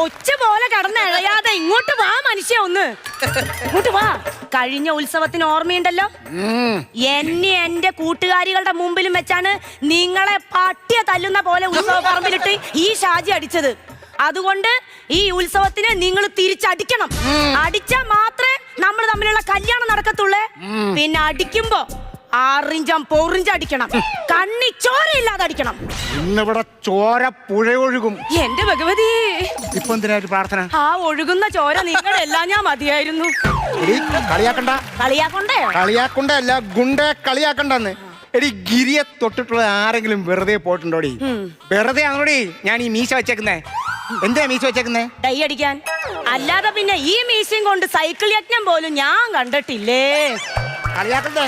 ഒച്ച പോലെ കടന്നഴയാതെ ഇങ്ങോട്ട് വാ മനുഷ്യ ഒന്ന്. ഇങ്ങോട്ട് വാ. കഴിഞ്ഞ ഉത്സവത്തിന് ഓർമ്മയുണ്ടല്ലോ, എന്നെ എന്റെ കൂട്ടുകാരികളുടെ മുമ്പിലും വെച്ചാണ് നിങ്ങളെ പട്ടിയെ തല്ലുന്ന പോലെ ഉത്സവ പറമ്പിലിട്ട് ഈ ഷാജി അടിച്ചത്. അതുകൊണ്ട് ഈ ഉത്സവത്തിന് നിങ്ങൾ തിരിച്ചടിക്കണം. അടിച്ചാൽ മാത്രമേ നമ്മൾ തമ്മിലുള്ള കല്യാണം നടക്കത്തുള്ളേ. പിന്നെ അടിക്കുമ്പോ 6 ഇഞ്ചും 4 ഇഞ്ചും അടിക്കണം. കണ്ണി ചോരയില്ലാതെ അടിക്കണം. ഇന്നിവിടെ ചോര പുഴ ഒഴുകും. എന്റെ ഭഗവതി, ഇപ്പൊ എന്തിനായിട്ട് പ്രാർത്ഥന? ആ ഒഴുകുന്ന ചോര നിങ്ങളെല്ലാം ഞാൻ മതിയായിരുന്നു. കളിയാക്കണ്ട. കളിയാക്കണ്ടല്ല, ഗുണ്ട കളിയാക്കണ്ടെന്ന്. എടി ഗിരിയെ തൊട്ടിട്ടുള്ള ആരെങ്കിലും വെറുതെ പോയിട്ടുണ്ടോടി? വെറുതെ ആണോടി ഞാൻ ഈ മീശ വെച്ചേക്കുന്നേ. എന്താ മീശ വെച്ചേക്കുന്നേ? ഡൈ അടിക്കാൻ. അല്ലാതെ പിന്നെ ഈ മീശയും കൊണ്ട് സൈക്കിൾ യജ്ഞം പോലും ഞാൻ കണ്ടിട്ടില്ലേ. കളിയാക്കണ്ടേ?